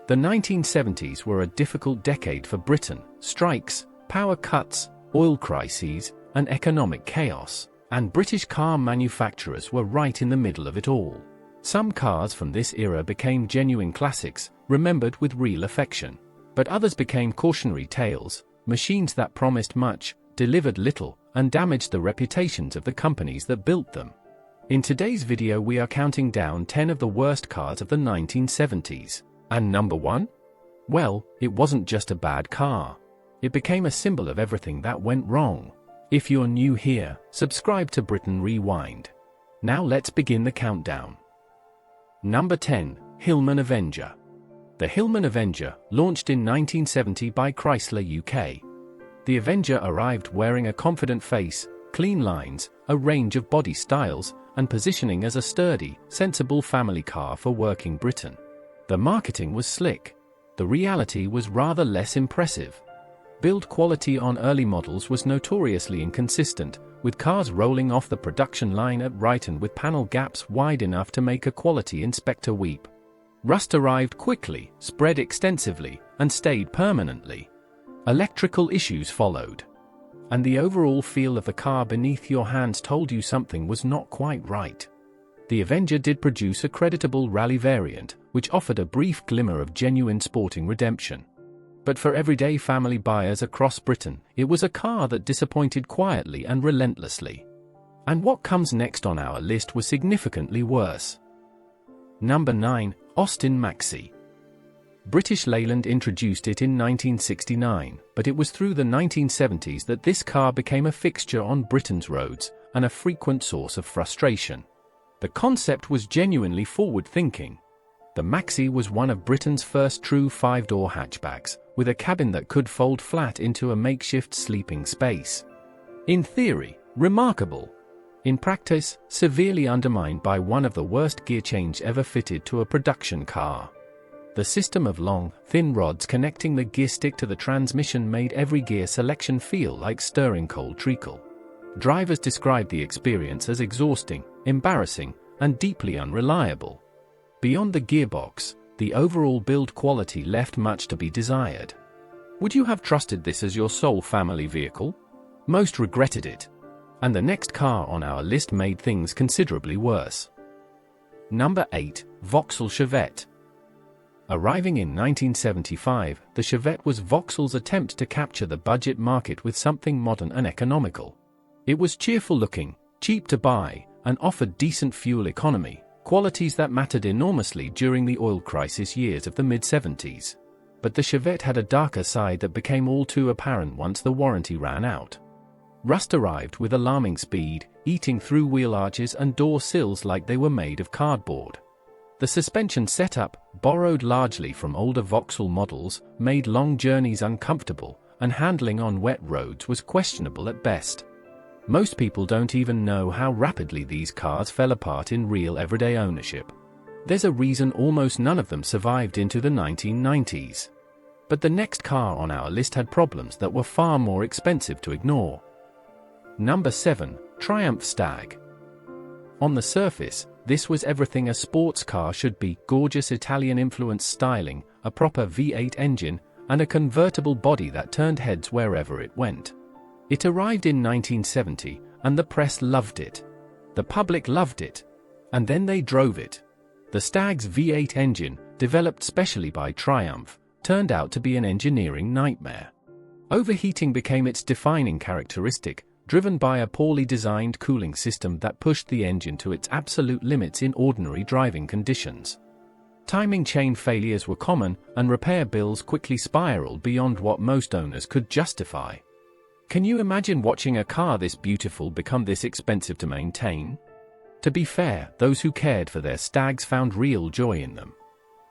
The 1970s were a difficult decade for Britain: strikes, power cuts, oil crises, and economic chaos. And British car manufacturers were right in the middle of it all. Some cars from this era became genuine classics, remembered with real affection. But others became cautionary tales, machines that promised much, delivered little, and damaged the reputations of the companies that built them. In today's video we are counting down 10 of the worst cars of the 1970s. And number 1? Well, it wasn't just a bad car. It became a symbol of everything that went wrong. If you're new here, subscribe to Britain Rewind. Now let's begin the countdown. Number 10. Hillman Avenger. The Hillman Avenger, launched in 1970 by Chrysler UK. The Avenger arrived wearing a confident face, clean lines, a range of body styles, and positioning as a sturdy, sensible family car for working Britain. The marketing was slick. The reality was rather less impressive. Build quality on early models was notoriously inconsistent, with cars rolling off the production line at Reliant with panel gaps wide enough to make a quality inspector weep. Rust arrived quickly, spread extensively, and stayed permanently. Electrical issues followed. And the overall feel of the car beneath your hands told you something was not quite right. The Avenger did produce a creditable rally variant, which offered a brief glimmer of genuine sporting redemption. But for everyday family buyers across Britain, it was a car that disappointed quietly and relentlessly. And what comes next on our list was significantly worse. Number 9. Austin Maxi. British Leyland introduced it in 1969, but it was through the 1970s that this car became a fixture on Britain's roads, and a frequent source of frustration. The concept was genuinely forward-thinking. The Maxi was one of Britain's first true 5-door hatchbacks, with a cabin that could fold flat into a makeshift sleeping space. In theory, remarkable. In practice, severely undermined by one of the worst gear changes ever fitted to a production car. The system of long, thin rods connecting the gear stick to the transmission made every gear selection feel like stirring cold treacle. Drivers described the experience as exhausting, embarrassing, and deeply unreliable. Beyond the gearbox, the overall build quality left much to be desired. Would you have trusted this as your sole family vehicle? Most regretted it. And the next car on our list made things considerably worse. Number 8. Vauxhall Chevette. Arriving in 1975, the Chevette was Vauxhall's attempt to capture the budget market with something modern and economical. It was cheerful looking, cheap to buy, and offered decent fuel economy, qualities that mattered enormously during the oil crisis years of the mid-70s. But the Chevette had a darker side that became all too apparent once the warranty ran out. Rust arrived with alarming speed, eating through wheel arches and door sills like they were made of cardboard. The suspension setup, borrowed largely from older Vauxhall models, made long journeys uncomfortable, and handling on wet roads was questionable at best. Most people don't even know how rapidly these cars fell apart in real everyday ownership. There's a reason almost none of them survived into the 1990s. But the next car on our list had problems that were far more expensive to ignore. Number 7. Triumph Stag. On the surface, this was everything a sports car should be: gorgeous Italian-influenced styling, a proper V8 engine, and a convertible body that turned heads wherever it went. It arrived in 1970, and the press loved it. The public loved it. And then they drove it. The Stag's V8 engine, developed specially by Triumph, turned out to be an engineering nightmare. Overheating became its defining characteristic, driven by a poorly designed cooling system that pushed the engine to its absolute limits in ordinary driving conditions. Timing chain failures were common, and repair bills quickly spiraled beyond what most owners could justify. Can you imagine watching a car this beautiful become this expensive to maintain? To be fair, those who cared for their Stags found real joy in them.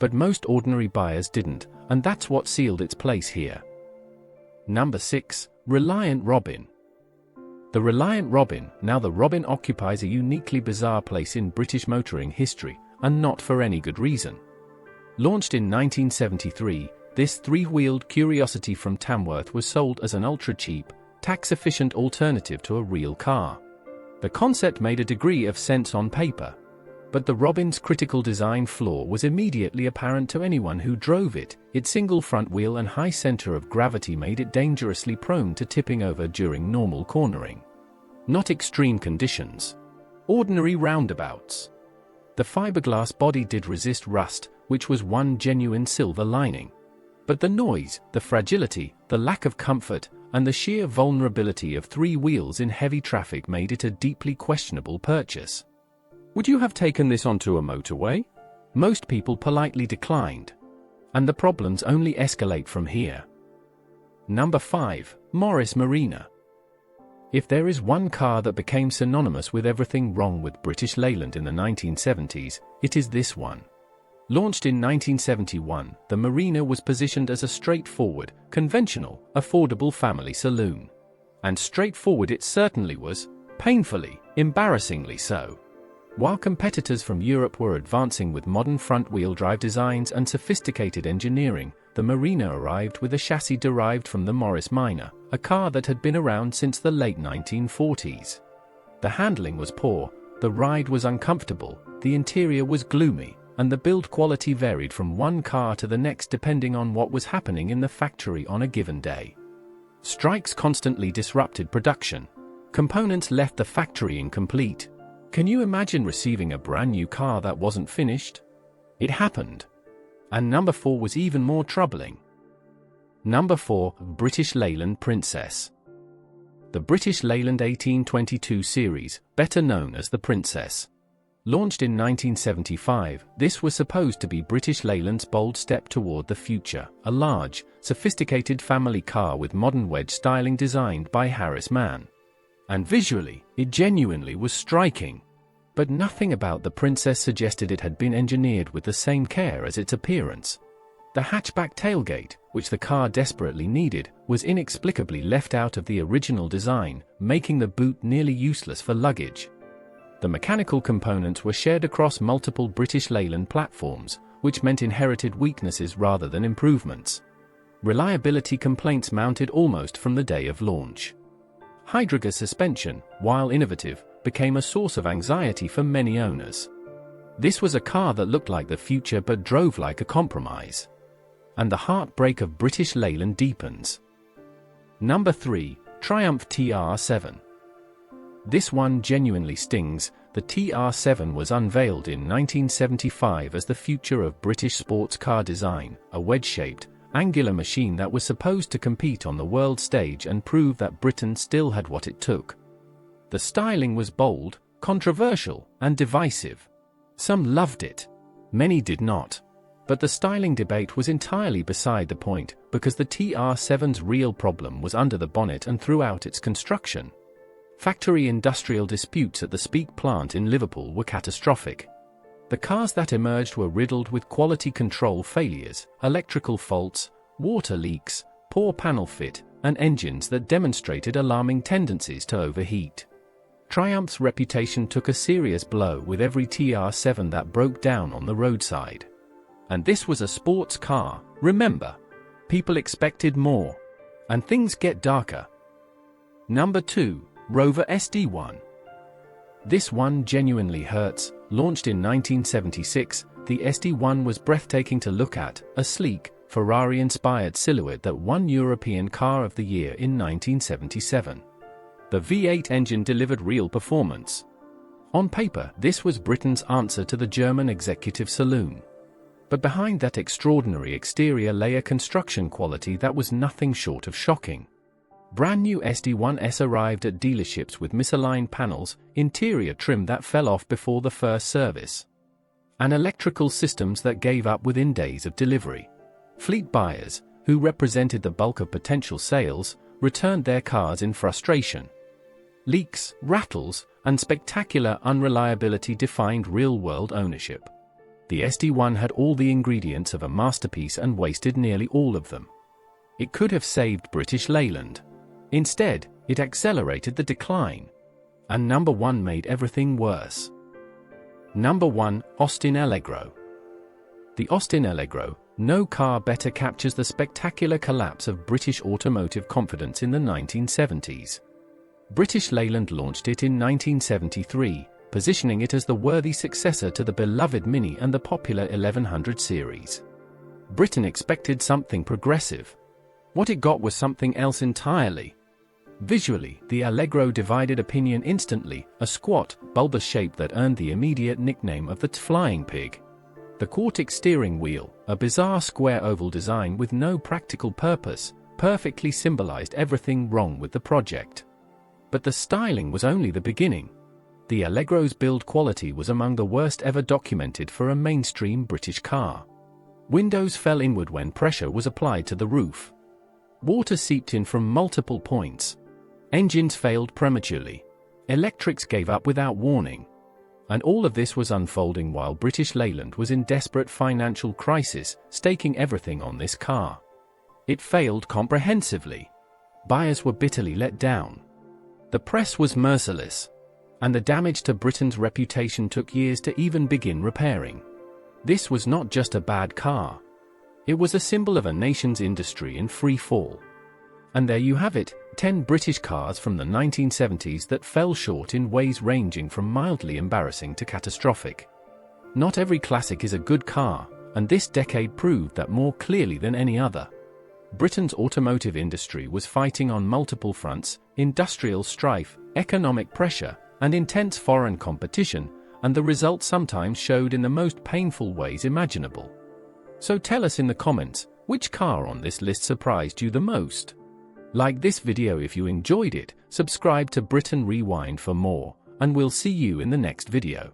But most ordinary buyers didn't, and that's what sealed its place here. Number 6. Reliant Robin. The Reliant Robin, now the Robin, occupies a uniquely bizarre place in British motoring history, and not for any good reason. Launched in 1973, this three-wheeled curiosity from Tamworth was sold as an ultra-cheap, tax-efficient alternative to a real car. The concept made a degree of sense on paper. But the Robin's critical design flaw was immediately apparent to anyone who drove it. Its single front wheel and high center of gravity made it dangerously prone to tipping over during normal cornering. Not extreme conditions. Ordinary roundabouts. The fiberglass body did resist rust, which was one genuine silver lining. But the noise, the fragility, the lack of comfort, and the sheer vulnerability of three wheels in heavy traffic made it a deeply questionable purchase. Would you have taken this onto a motorway? Most people politely declined. And the problems only escalate from here. Number 5. Morris Marina. If there is one car that became synonymous with everything wrong with British Leyland in the 1970s, it is this one. Launched in 1971, the Marina was positioned as a straightforward, conventional, affordable family saloon. And straightforward it certainly was, painfully, embarrassingly so. While competitors from Europe were advancing with modern front-wheel drive designs and sophisticated engineering, the Marina arrived with a chassis derived from the Morris Minor, a car that had been around since the late 1940s. The handling was poor, the ride was uncomfortable, the interior was gloomy, and the build quality varied from one car to the next depending on what was happening in the factory on a given day. Strikes constantly disrupted production. Components left the factory incomplete. Can you imagine receiving a brand new car that wasn't finished? It happened. And number 4 was even more troubling. Number 4, British Leyland Princess. The British Leyland 1822 series, better known as the Princess. Launched in 1975, this was supposed to be British Leyland's bold step toward the future, a large, sophisticated family car with modern wedge styling designed by Harris Mann. And visually, it genuinely was striking. But nothing about the Princess suggested it had been engineered with the same care as its appearance. The hatchback tailgate, which the car desperately needed, was inexplicably left out of the original design, making the boot nearly useless for luggage. The mechanical components were shared across multiple British Leyland platforms, which meant inherited weaknesses rather than improvements. Reliability complaints mounted almost from the day of launch. Hydraulic suspension, while innovative, became a source of anxiety for many owners. This was a car that looked like the future but drove like a compromise. And the heartbreak of British Leyland deepens. Number 3, Triumph TR7. This one genuinely stings. The TR7 was unveiled in 1975 as the future of British sports car design, a wedge-shaped, angular machine that was supposed to compete on the world stage and prove that Britain still had what it took. The styling was bold, controversial, and divisive. Some loved it. Many did not. But the styling debate was entirely beside the point, because the TR7's real problem was under the bonnet and throughout its construction. Factory industrial disputes at the Speak plant in Liverpool were catastrophic. The cars that emerged were riddled with quality control failures, electrical faults, water leaks, poor panel fit, and engines that demonstrated alarming tendencies to overheat. Triumph's reputation took a serious blow with every TR7 that broke down on the roadside. And this was a sports car, remember. People expected more. And things get darker. Number 2, Rover SD1. This one genuinely hurts. Launched in 1976, the SD1 was breathtaking to look at, a sleek, Ferrari-inspired silhouette that won European Car of the Year in 1977. The V8 engine delivered real performance. On paper, this was Britain's answer to the German executive saloon. But behind that extraordinary exterior lay a construction quality that was nothing short of shocking. Brand new SD1s arrived at dealerships with misaligned panels, interior trim that fell off before the first service, and electrical systems that gave up within days of delivery. Fleet buyers, who represented the bulk of potential sales, returned their cars in frustration. Leaks, rattles, and spectacular unreliability defined real-world ownership. The SD1 had all the ingredients of a masterpiece and wasted nearly all of them. It could have saved British Leyland. Instead, it accelerated the decline. And number 1 made everything worse. Number 1, Austin Allegro. The Austin Allegro, no car better captures the spectacular collapse of British automotive confidence in the 1970s. British Leyland launched it in 1973, positioning it as the worthy successor to the beloved Mini and the popular 1100 series. Britain expected something progressive. What it got was something else entirely. Visually, the Allegro divided opinion instantly, a squat, bulbous shape that earned the immediate nickname of the Flying Pig. The quartic steering wheel, a bizarre square oval design with no practical purpose, perfectly symbolized everything wrong with the project. But the styling was only the beginning. The Allegro's build quality was among the worst ever documented for a mainstream British car. Windows fell inward when pressure was applied to the roof. Water seeped in from multiple points. Engines failed prematurely. Electrics gave up without warning. And all of this was unfolding while British Leyland was in desperate financial crisis, staking everything on this car. It failed comprehensively. Buyers were bitterly let down. The press was merciless. And the damage to Britain's reputation took years to even begin repairing. This was not just a bad car. It was a symbol of a nation's industry in free fall. And there you have it, 10 British cars from the 1970s that fell short in ways ranging from mildly embarrassing to catastrophic. Not every classic is a good car, and this decade proved that more clearly than any other. Britain's automotive industry was fighting on multiple fronts: industrial strife, economic pressure, and intense foreign competition, and the result sometimes showed in the most painful ways imaginable. So tell us in the comments, which car on this list surprised you the most? Like this video if you enjoyed it, subscribe to Britain Rewind for more, and we'll see you in the next video.